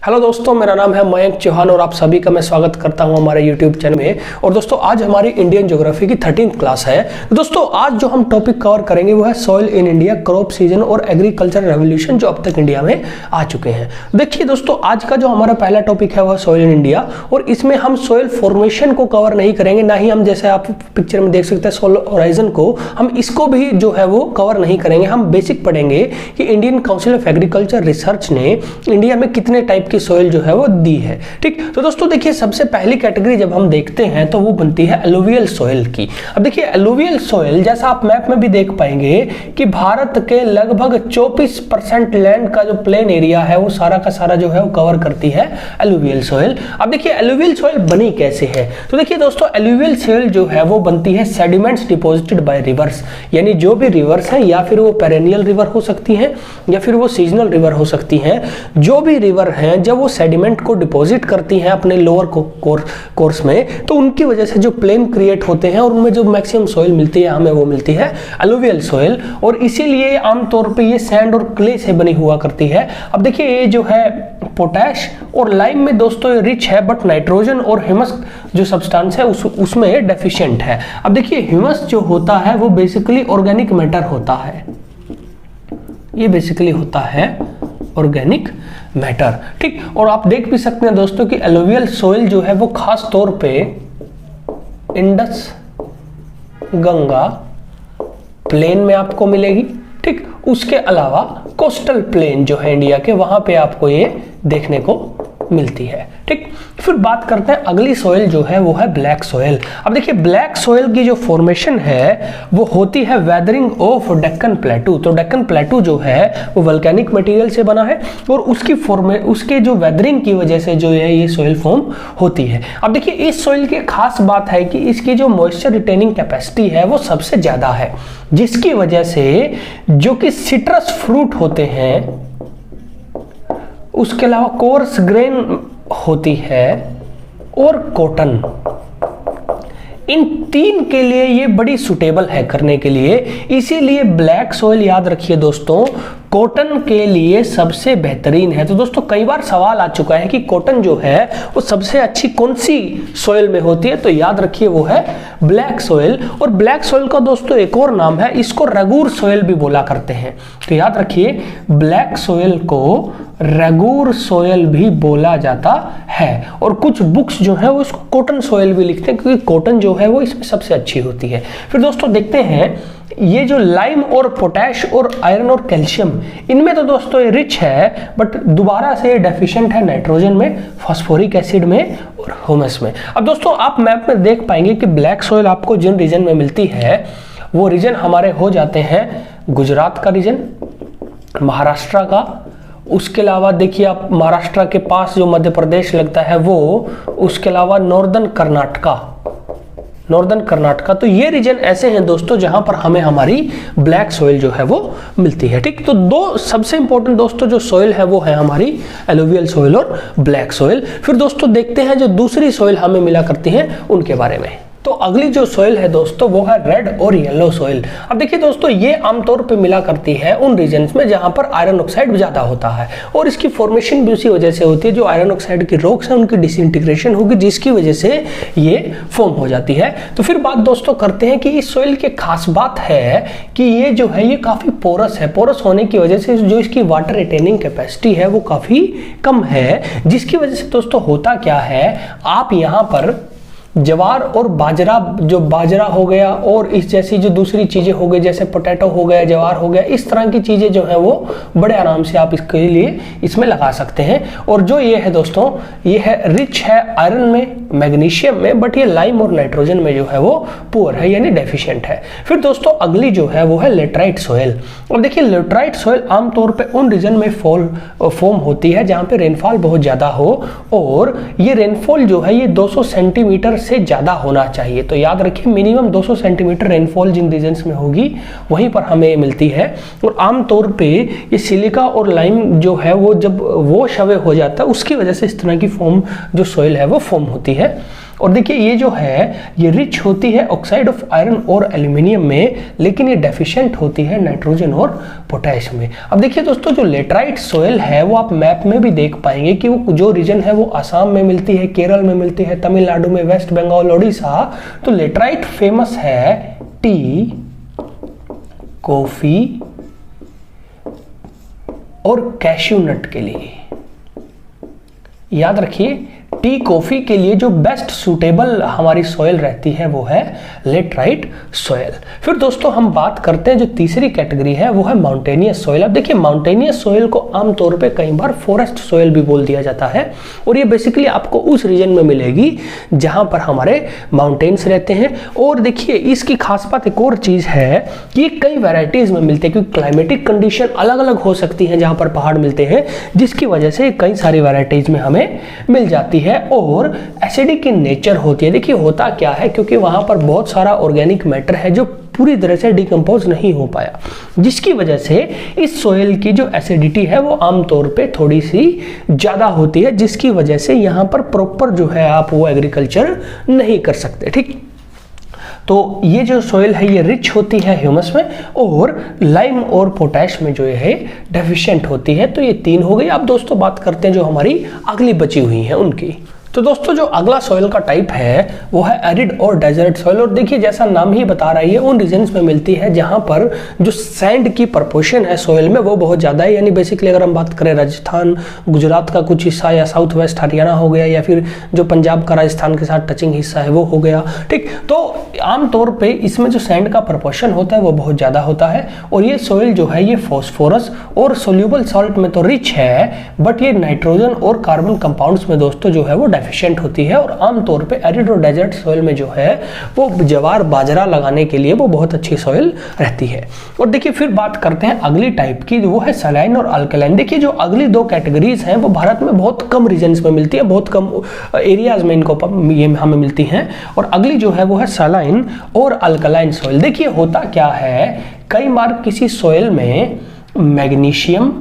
Hello दोस्तों, मेरा नाम है मयंक चौहान और आप सभी का मैं स्वागत करता हूं हमारे यूट्यूब चैनल में। और दोस्तों आज हमारी इंडियन ज्योग्राफी की 13th क्लास है। दोस्तों आज जो हम टॉपिक कवर करेंगे वो है soil in India, crop season और एग्रीकल्चर रेवोल्यूशन जो अब तक इंडिया में आ चुके हैं। देखिए दोस्तों, आज का जो हमारा पहला टॉपिक है वह सॉइल इन इंडिया, और इसमें हम सॉइल फॉर्मेशन को कवर नहीं करेंगे, ना ही हम जैसे आप पिक्चर में देख सकते हैं सोलर होराइजन को, हम इसको भी जो है वो कवर नहीं करेंगे। हम बेसिक पढ़ेंगे कि Indian council of agriculture research ने इंडिया में कितने टाइप की सॉइल जो है वो दी है। ठीक, तो दोस्तों देखिए सबसे पहली कैटेगरी जब हम देखते हैं तो वो बनती है एलुवियल सॉइल की। अब देखिए एलुवियल सॉइल, जैसा आप मैप में भी देख पाएंगे कि भारत के लगभग 24% लैंड का जो प्लेन एरिया है वो सारा का सारा जो है वो कवर करती है एलुवियल सॉइल। अब देखिए एलुवियल सॉइल बनी कैसे है, तो देखिए दोस्तों एलुवियल सॉइल जो है वो बनती है सेडिमेंट्स डिपॉजिटेड बाय रिवर्स, यानी जो भी रिवर्स है, या फिर वो पेरेनियल रिवर हो सकती है या फिर वो सीजनल रिवर हो सकती है, जो भी रिवर हैं जब वो सेडिमेंट को डिपॉजिट करती हैं अपने लोअर कोर्स में, तो उनकी वजह से जो प्लेन क्रिएट होते हैं और उनमें जो मैक्सिमम सॉइल मिलती है हमें वो मिलती है एलुवियल सॉइल। और इसीलिए आमतौर पे ये सैंड और क्ले से बनी हुआ करती है। अब देखिए ये जो है पोटैश और लाइम में दोस्तों रिच है, बट नाइट्रोजन और ह्यूमस जो सब्सटेंस है उसमें डेफिशिएंट है। अब देखिए ह्यूमस जो होता है वो बेसिकली ऑर्गेनिक मैटर होता है, ये बेसिकली होता है ऑर्गेनिक मैटर। ठीक, और आप देख भी सकते हैं दोस्तों कि एलुवियल सॉइल जो है वो खास तौर पे इंडस गंगा प्लेन में आपको मिलेगी। ठीक, उसके अलावा कोस्टल प्लेन जो है इंडिया के, वहां पे आपको ये देखने को मिलती है। ठीक, फिर बात करते हैं अगली सॉइल जो है वो है ब्लैक सॉइल। अब देखिए ब्लैक सॉइल की जो फॉर्मेशन है वो होती है वेदरिंग ऑफ डेक्कन प्लेटू। तो डेक्कन प्लेटू जो है वो वोल्केनिक मटेरियल से बना है और उसके जो वेदरिंग की वजह से जो है ये सॉइल फॉर्म होती है। अब देखिए इस सॉइल की खास बात है कि इसकी जो मॉइस्चर रिटेनिंग कैपेसिटी है वो सबसे ज्यादा है, जिसकी वजह से जो कि सिट्रस फ्रूट होते हैं, उसके अलावा कोर्स ग्रेन होती है और कॉटन, इन तीन के लिए ये बड़ी सुटेबल है करने के लिए। इसीलिए ब्लैक सॉइल याद रखिए दोस्तों कॉटन के लिए सबसे बेहतरीन है। तो दोस्तों कई बार सवाल आ चुका है कि कॉटन जो है वो सबसे अच्छी कौन सी सॉइल में होती है, तो याद रखिए वो है ब्लैक सॉइल। और ब्लैक सॉइल का दोस्तों एक और नाम है, इसको रगूर सॉइल भी बोला करते हैं। तो याद रखिए ब्लैक सॉइल को रगूर सॉइल भी बोला जाता है। और कुछ बुक्स जो है वो इसको कॉटन सॉइल भी लिखते हैं, क्योंकि कॉटन जो है वो इसमें सबसे अच्छी होती है। फिर दोस्तों देखते हैं ये जो लाइम और पोटैश और आयरन और कैल्शियम, इनमें तो दोस्तों ये रिच है, बट दोबारा से डेफिशिएंट है नाइट्रोजन में, फास्फोरिक एसिड में और ह्यूमस में। अब दोस्तों आप मैप में देख पाएंगे कि ब्लैक सॉइल आपको जिन रीजन में मिलती है वो रीजन हमारे हो जाते हैं गुजरात का रीजन, महाराष्ट्र का, उसके अलावा देखिए आप महाराष्ट्र के पास जो मध्य प्रदेश लगता है वो, उसके अलावा नॉर्दर्न कर्नाटका। तो ये रीजन ऐसे हैं दोस्तों जहां पर हमें हमारी ब्लैक सॉइल जो है वो मिलती है। ठीक, तो दो सबसे इंपॉर्टेंट दोस्तों जो सॉइल है वो है हमारी एलुवियल सॉइल और ब्लैक सॉइल। फिर दोस्तों देखते हैं जो दूसरी सॉइल हमें मिला करती हैं उनके बारे में। तो अगली जो सॉइल है दोस्तों वो है रेड और येलो सॉइल। अब देखिए दोस्तों ये आमतौर पे मिला करती है उन रीजन्स में जहां पर आयरन ऑक्साइड ज्यादा होता है, और इसकी फॉर्मेशन भी उसी वजह से होती है, जो आयरन ऑक्साइड की रॉक्स है उनकी डिसइंटीग्रेशन होगी, जिसकी वजह से ये फॉर्म हो जाती है। तो फिर बात दोस्तों करते हैं कि इस सॉइल की खास बात है कि ये जो है ये काफी पोरस है। पोरस होने की वजह से जो इसकी वाटर रिटेनिंग कैपेसिटी है वो काफी कम है, जिसकी वजह से दोस्तों होता क्या है, आप यहाँ पर ज्वार और बाजरा, जो बाजरा हो गया और इस जैसी जो दूसरी चीजें हो गई जैसे पोटैटो हो गया, ज्वार हो गया, इस तरह की चीजें जो है वो बड़े आराम से आप इसके लिए इसमें लगा सकते हैं। और जो ये है दोस्तों ये है रिच है आयरन में, मैग्नीशियम में, बट ये लाइम और नाइट्रोजन में जो है वो पुअर है, यानी डेफिशिएंट है। फिर दोस्तों अगली जो है वो है लेटराइट सॉइल। और देखिए लेटराइट सॉइल आमतौर पर उन रीजन में फॉर्म होती है जहाँ पे रेनफॉल बहुत ज्यादा हो, और ये रेनफॉल जो है ये 200 सेंटीमीटर से ज्यादा होना चाहिए। तो याद रखिए मिनिमम 200 सेंटीमीटर रेनफॉल जिन रीजन्स में होगी वहीं पर हमें मिलती है। और आमतौर पे ये सिलिका और लाइम जो है वो जब वॉश अवे हो जाता है उसकी वजह से इस तरह की फॉर्म जो सॉइल है वो फॉर्म होती है। और देखिए ये जो है ये रिच होती है ऑक्साइड ऑफ आयरन और एल्यूमिनियम में, लेकिन ये डेफिशिएंट होती है नाइट्रोजन और पोटैश में। अब देखिए दोस्तों जो लेटराइट सोयल है वो आप मैप में भी देख पाएंगे कि वो जो रीजन है वो असम में मिलती है, केरल में मिलती है, तमिलनाडु में, वेस्ट बंगाल, ओडिशा। तो लेटराइट फेमस है टी, कॉफी और कैश्यू नट के लिए। याद रखिए टी कॉफी के लिए जो बेस्ट सूटेबल हमारी सॉइल रहती है वो है लेटराइट सॉइल। फिर दोस्तों हम बात करते हैं जो तीसरी कैटेगरी है वो है माउंटेनियस सॉइल। अब देखिए माउंटेनियस सॉइल को आमतौर पे कई बार फॉरेस्ट सॉइल भी बोल दिया जाता है, और ये बेसिकली आपको उस रीजन में मिलेगी जहां पर हमारे माउंटेन्स रहते हैं। और देखिए इसकी खास बात एक और चीज है कि कई वेराइटीज में मिलते हैं, क्योंकि क्लाइमेटिक कंडीशन अलग अलग हो सकती है जहां पर पहाड़ मिलते हैं, जिसकी वजह से कई सारी वेराइटीज में हमें मिल जाती है। और एसिडिक इन नेचर होती है। देखिए होता क्या है, क्योंकि वहां पर बहुत सारा ऑर्गेनिक मैटर है जो पूरी तरह से डिकम्पोज नहीं हो पाया, जिसकी वजह से इस सॉइल की जो एसिडिटी है वो आमतौर पे थोड़ी सी ज़्यादा होती है, जिसकी वजह से यहाँ पर प्रॉपर जो है आप वो एग्रीकल्चर नहीं कर सकते। ठीक, तो ये जो सॉइल है ये रिच होती है ह्यूमस में, और लाइम और पोटैश में जो है डेफिशिएंट होती है। तो ये 3 हो गई। अब दोस्तों बात करते हैं जो हमारी अगली बची हुई है उनकी। तो दोस्तों जो अगला सॉइल का टाइप है वो है एरिड और डेजर्ट सॉइल। और देखिए जैसा नाम ही बता रही है उन रीजन्स में मिलती है जहां पर जो सैंड की प्रपोर्शन है सॉइल में वो बहुत ज़्यादा है। यानी बेसिकली अगर हम बात करें राजस्थान, गुजरात का कुछ हिस्सा, या साउथ वेस्ट हरियाणा हो गया, या फिर जो पंजाब का राजस्थान के साथ टचिंग हिस्सा है वो हो गया। ठीक, तो आमतौर पर इसमें जो सैंड का प्रपोर्शन होता है वो बहुत ज़्यादा होता है। और ये सॉइल जो है ये फॉस्फोरस और सोल्यूबल सॉल्ट में तो रिच है, बट ये नाइट्रोजन और कार्बन कंपाउंड्स में दोस्तों जो है वो डेफिशिएंट होती है। और आमतौर पे एरिड और डेजर्ट सॉइल में जो है वो ज्वार बाजरा लगाने के लिए वो बहुत अच्छी सॉइल रहती है। और देखिए फिर बात करते हैं अगली टाइप की, वो है सलाइन और अल्कलाइन। देखिए जो अगली 2 कैटेगरीज हैं वो भारत में बहुत कम रीजन्स में मिलती है, बहुत कम एरियाज में इनको ये हमें मिलती हैं। और अगली जो है वो है सलाइन और अल्कलाइन सॉइल। देखिए होता क्या है, कई बार किसी सॉइल में मैग्नीशियम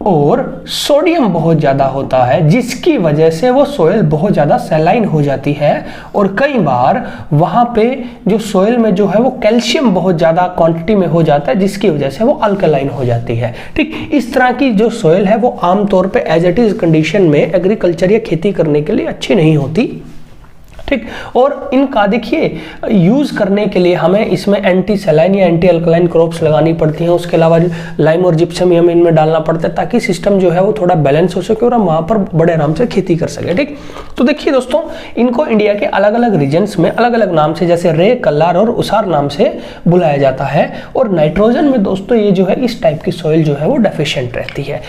और सोडियम बहुत ज़्यादा होता है, जिसकी वजह से वो सॉइल बहुत ज़्यादा सैलाइन हो जाती है। और कई बार वहाँ पे जो सॉइल में जो है वो कैल्शियम बहुत ज़्यादा क्वांटिटी में हो जाता है, जिसकी वजह से वो अल्कलाइन हो जाती है। ठीक, इस तरह की जो सॉइल है वो आमतौर पे एज इट इज़ कंडीशन में एग्रीकल्चर या खेती करने के लिए अच्छी नहीं होती। ठीक, और इनका देखिए यूज़ करने के लिए हमें इसमें एंटी सलाइन या एंटी अल्कलाइन क्रॉप्स लगानी पड़ती हैं। उसके अलावा लाइम और जिप्सम हमें इनमें डालना पड़ता है, ताकि सिस्टम जो है वो थोड़ा बैलेंस हो सके और हम वहाँ पर बड़े आराम से खेती कर सके। ठीक, तो देखिए दोस्तों इनको इंडिया के अलग अलग रीजन्स में अलग अलग नाम से, जैसे रे, कल्लार और उसार नाम से बुलाया जाता है। और नाइट्रोजन में दोस्तों ये जो है इस टाइप की सॉइल जो है वो डेफिशिएंट रहती है।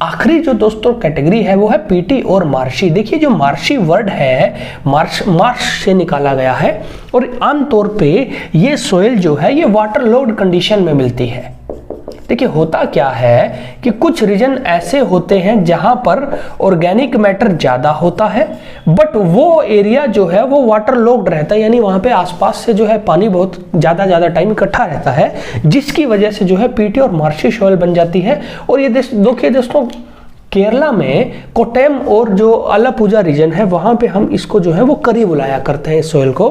आखिरी जो दोस्तों कैटेगरी है वो है पीटी और मार्शी। देखिए जो मार्शी वर्ड है मार्श से निकाला गया है, और आमतौर पे ये सॉइल जो है ये वाटर लॉग्ड कंडीशन में मिलती है। देखिए होता क्या है कि कुछ रीजन ऐसे होते हैं जहां पर ऑर्गेनिक मैटर ज्यादा होता है, बट वो एरिया जो है वो वाटर लॉक्ड रहता है, यानी वहां पे आसपास से जो है पानी बहुत ज्यादा टाइम इकट्ठा रहता है, जिसकी वजह से जो है पीटी और मार्शी सॉइल बन जाती है। और ये देखिए दोस्तों केरला में कोट्टयम और जो आलप्पुझा रीजन है वहां पे हम इसको जो है वो करी बुलाया करते हैं इस सॉइल को,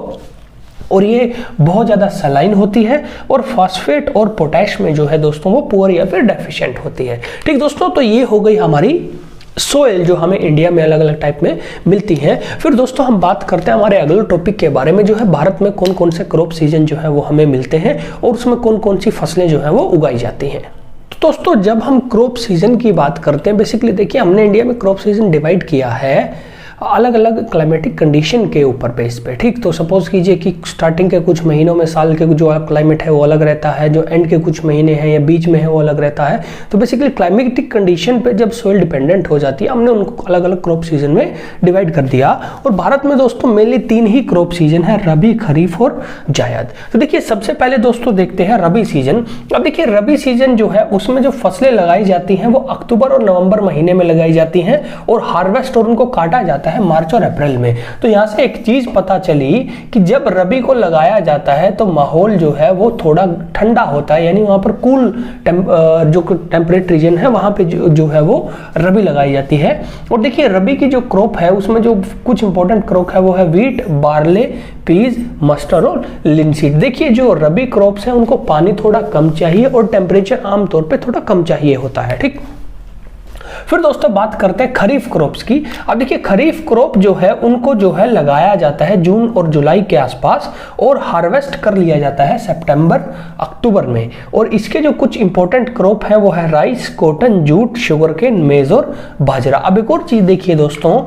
और ये बहुत ज़्यादा सलाइन होती है। और फॉस्फेट और पोटैश में जो है दोस्तों वो पुअर या फिर डेफिशिएंट होती है। ठीक दोस्तों, तो ये हो गई हमारी सोइल जो हमें इंडिया में अलग अलग टाइप में मिलती है। फिर दोस्तों हम बात करते हैं हमारे अगले टॉपिक के बारे में, जो है भारत में कौन कौन से क्रॉप सीजन जो है वो हमें मिलते हैं और उसमें कौन कौन सी फसलें जो है वो उगाई जाती हैं। तो दोस्तों जब हम क्रॉप सीजन की बात करते हैं, बेसिकली देखिए हमने इंडिया में क्रॉप सीजन डिवाइड किया है अलग अलग क्लाइमेटिक कंडीशन के ऊपर बेस पे। ठीक, तो सपोज कीजिए कि स्टार्टिंग के कुछ महीनों में साल के जो क्लाइमेट है वो अलग रहता है, जो एंड के कुछ महीने हैं या बीच में है वो अलग रहता है। तो बेसिकली क्लाइमेटिक कंडीशन पे जब सोइल डिपेंडेंट हो जाती है, हमने उनको अलग अलग क्रॉप सीजन में डिवाइड कर दिया। और भारत में दोस्तों मेनली 3 ही क्रॉप सीजन है, रबी, खरीफ और जायद। तो देखिए सबसे पहले दोस्तों देखते हैं रबी सीजन। अब देखिए रबी सीजन जो है उसमें जो फसलें लगाई जाती हैं वो अक्टूबर और नवंबर महीने में लगाई जाती हैं, और हार्वेस्ट और उनको काटा जाता है है मार्च और अप्रैल में। तो यहाँ से एक चीज पता चली कि जब रबी को लगाया जाता है तो माहौल जो है वो थोड़ा ठंडा होता है, यानी वहां पर कूल जो टेम्परेट रीजन है वहां पे जो है वो रबी लगाई जाती है। और देखिए रबी की जो क्रॉप है उसमें जो कुछ इंपॉर्टेंट क्रॉप है वो है व्हीट, बार्ले, पीज, मस्टर्ड और लिनसीड। देखिए जो रबी क्रॉप्स हैं उनको पानी थोड़ा कम चाहिए और टेम्परेचर आमतौर पे थोड़ा कम चाहिए होता है। ठीक, फिर दोस्तों बात करते हैं खरीफ क्रॉप्स की। अब देखिए खरीफ क्रॉप जो है उनको जो है लगाया जाता है जून और जुलाई के आसपास और हार्वेस्ट कर लिया जाता है सितंबर अक्टूबर में। और इसके जो कुछ इंपॉर्टेंट क्रॉप है वो है राइस, कॉटन, जूट, शुगरकेन, मेज और बाजरा। अब एक और चीज देखिए दोस्तों,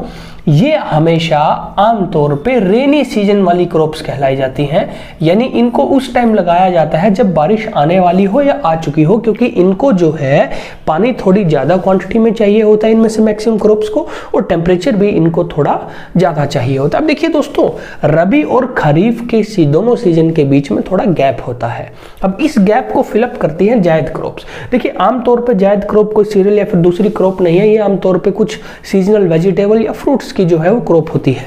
ये हमेशा आमतौर पे रेनी सीजन वाली क्रॉप्स कहलाई जाती हैं, यानी इनको उस टाइम लगाया जाता है जब बारिश आने वाली हो या आ चुकी हो, क्योंकि इनको जो है पानी थोड़ी ज्यादा क्वांटिटी में चाहिए होता है इनमें से मैक्सिमम क्रॉप्स को, और टेम्परेचर भी इनको थोड़ा ज्यादा चाहिए होता है। अब देखिए दोस्तों रबी और खरीफ के दोनों सीजन के बीच में थोड़ा गैप होता है। अब इस गैप को फिलअप करती हैं जायद क्रॉप्स। देखिए आमतौर पर जायद क्रॉप कोई सीरियल या फिर दूसरी क्रॉप नहीं है, ये आमतौर पर कुछ सीजनल वेजिटेबल या फ्रूट्स की जो है वो क्रॉप होती है।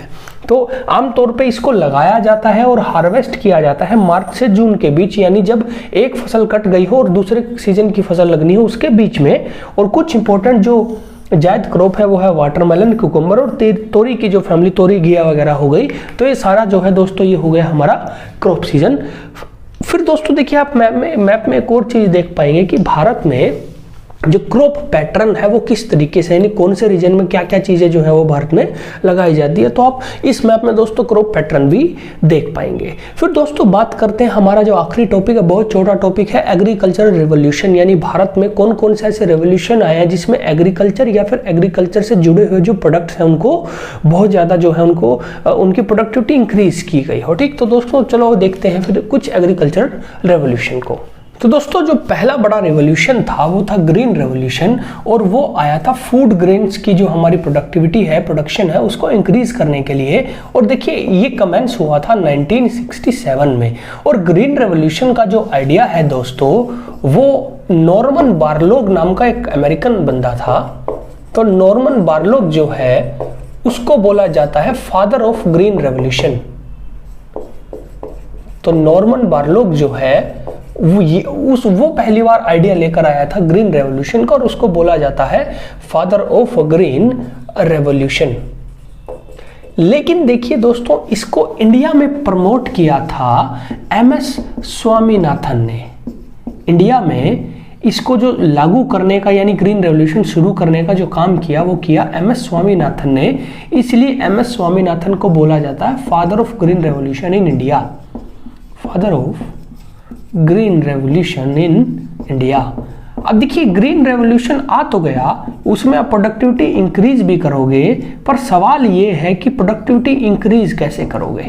तो आमतौर पे इसको लगाया जाता है और हार्वेस्ट किया जाता है मार्च से जून के बीच, यानी जब एक फसल कट गई हो और दूसरे सीजन की फसल लगनी हो उसके बीच में। और कुछ इंपॉर्टेंट जो जायद क्रॉप है वो है वाटरमेलन, कुकुम्बर और तोरी की जो फैमिली, तोरी, घिया वगैरह हो गई। तो ये सारा जो है दोस्तों ये हो गया हमारा क्रॉप सीजन। फिर दोस्तों देखिए आप मैप में एक और चीज देख पाएंगे कि भारत में जो क्रॉप पैटर्न है वो किस तरीके से, यानी कौन से रीजन में क्या क्या चीजें जो है वो भारत में लगाई जाती है। तो आप इस मैप में दोस्तों क्रॉप पैटर्न भी देख पाएंगे। फिर दोस्तों बात करते हैं हमारा जो आखिरी टॉपिक है, बहुत छोटा टॉपिक है, एग्रीकल्चरल रिवोल्यूशन, यानी भारत में कौन कौन से ऐसे रेवोल्यूशन आए हैं जिसमें एग्रीकल्चर या फिर एग्रीकल्चर से जुड़े हुए जो प्रोडक्ट्स हैं उनको बहुत ज्यादा जो है उनको उनकी प्रोडक्टिविटी इंक्रीज की गई हो। ठीक, तो दोस्तों चलो देखते हैं फिर कुछ एग्रीकल्चरल रेवोल्यूशन को। तो दोस्तों जो पहला बड़ा रेवोल्यूशन था वो था ग्रीन रेवोल्यूशन, और वो आया था फूड ग्रेन्स की जो हमारी प्रोडक्टिविटी है, प्रोडक्शन है, उसको इंक्रीज करने के लिए। और देखिए ये कमेंस हुआ था 1967 में। और ग्रीन रेवोल्यूशन का जो आइडिया है दोस्तों वो नॉर्मन बारलोग नाम का एक अमेरिकन बंदा था। तो नॉर्मन बारलोग जो है उसको बोला जाता है फादर ऑफ ग्रीन रेवोल्यूशन। तो नॉर्मन बारलोग जो है वो पहली बार आइडिया लेकर आया था ग्रीन रेवोल्यूशन का, और उसको बोला जाता है फादर ऑफ ग्रीन रेवोल्यूशन। लेकिन देखिए दोस्तों इसको इंडिया में प्रमोट किया था MS स्वामीनाथन ने। इंडिया में इसको जो लागू करने का यानी ग्रीन रेवोल्यूशन शुरू करने का जो काम किया वो किया MS स्वामीनाथन ने, इसलिए MS स्वामीनाथन को बोला जाता है father of green revolution in India, father of green revolution in India. अब देखिए ग्रीन रेवोल्यूशन आ तो गया, उसमें आप प्रोडक्टिविटी इंक्रीज भी करोगे, पर सवाल ये है कि प्रोडक्टिविटी इंक्रीज कैसे करोगे,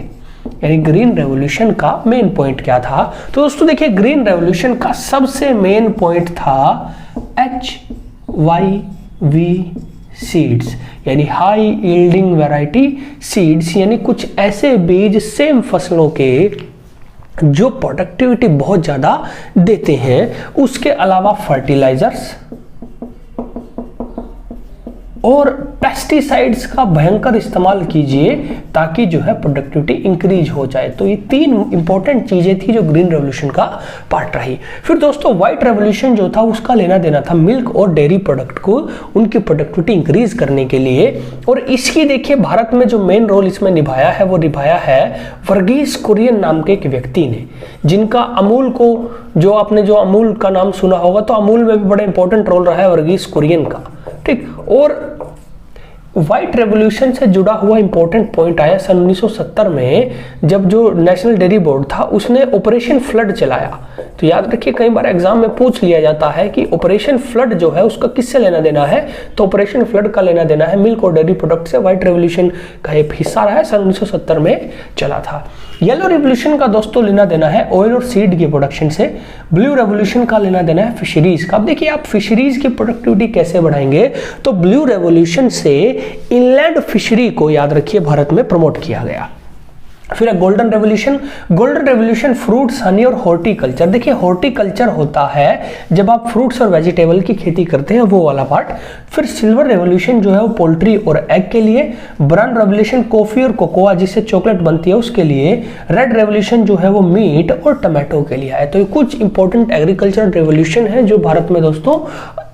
यानी ग्रीन रेवोल्यूशन का मेन पॉइंट क्या था। तो दोस्तों देखिए ग्रीन रेवोल्यूशन का सबसे मेन पॉइंट था HYV सीड्स, यानी हाई यील्डिंग वैरायटी सीड्स, यानी कुछ ऐसे बीज सेम फसलों के जो प्रोडक्टिविटी बहुत ज्यादा देते हैं। उसके अलावा फर्टिलाइजर्स और पेस्टिसाइड्स का भयंकर इस्तेमाल कीजिए ताकि जो है प्रोडक्टिविटी इंक्रीज हो जाए। तो ये तीन इंपॉर्टेंट चीजें थी जो ग्रीन रेवोल्यूशन का पार्ट रही। फिर दोस्तों व्हाइट रेवोल्यूशन जो था उसका लेना देना था मिल्क और डेयरी प्रोडक्ट को, उनकी प्रोडक्टिविटी इंक्रीज करने के लिए। और इसकी देखिए भारत में जो मेन रोल इसमें निभाया है वो निभाया है वर्गीस कुरियन नाम के एक व्यक्ति ने, जिनका अमूल को जो आपने जो अमूल का नाम सुना होगा, तो अमूल में भी बड़ा इंपॉर्टेंट रोल रहा है वर्गीस कुरियन का। ठीक, और व्हाइट रेवोल्यूशन से जुड़ा हुआ इंपॉर्टेंट पॉइंट आया सन 1970 में, जब जो नेशनल डेयरी बोर्ड था उसने ऑपरेशन फ्लड चलाया। तो याद रखिए कई बार एग्जाम में पूछ लिया जाता है कि ऑपरेशन फ्लड जो है उसका किससे लेना देना है, तो ऑपरेशन फ्लड का लेना देना है मिल्क और डेयरी प्रोडक्ट से। व्हाइट रेवोल्यूशन का एक हिस्सा रहा है, सन 1970 में चला था। येलो रेवोल्यूशन का दोस्तों लेना देना है ऑयल और सीड की प्रोडक्शन से। ब्लू रेवोल्यूशन का लेना देना है फिशरीज का। अब देखिए आप फिशरीज की प्रोडक्टिविटी कैसे बढ़ाएंगे, तो ब्लू रेवोल्यूशन से इनलैंड फिशरी को याद रखिए भारत में प्रमोट किया गया। फिर है golden revolution. Golden revolution fruits, Honey और हॉर्टिकल्चर। देखिए हॉर्टिकल्चर होता है जब आप फ्रूट्स और वेजिटेबल की खेती करते हैं, वो वाला पार्ट। फिर सिल्वर रेवोल्यूशन जो है वो पोल्ट्री और एग के लिए। ब्राउन रेवोल्यूशन कॉफी और कोकोआ जिससे चॉकलेट बनती है उसके लिए। रेड रेवोल्यूशन जो है वो मीट और टमाटो के लिए है। तो ये कुछ इंपॉर्टेंट एग्रीकल्चर रेवोल्यूशन है जो भारत में दोस्तों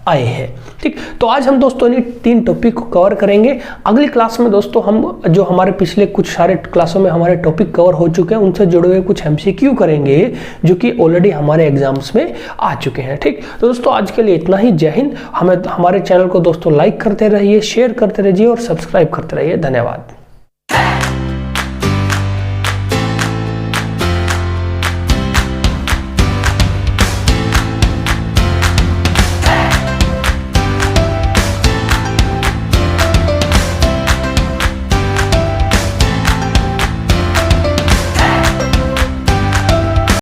आए हैं। ठीक, तो आज हम दोस्तों इन 3 टॉपिक को कवर करेंगे। अगली क्लास में दोस्तों हम जो हमारे पिछले कुछ सारे क्लासों में हमारे टॉपिक कवर हो चुके हैं उनसे जुड़े हुए कुछ एमसीक्यू करेंगे जो कि ऑलरेडी हमारे एग्जाम्स में आ चुके हैं। ठीक, तो दोस्तों आज के लिए इतना ही। जय हिंद। हमारे चैनल को दोस्तों लाइक करते रहिए, शेयर करते रहिए और सब्सक्राइब करते रहिए। धन्यवाद।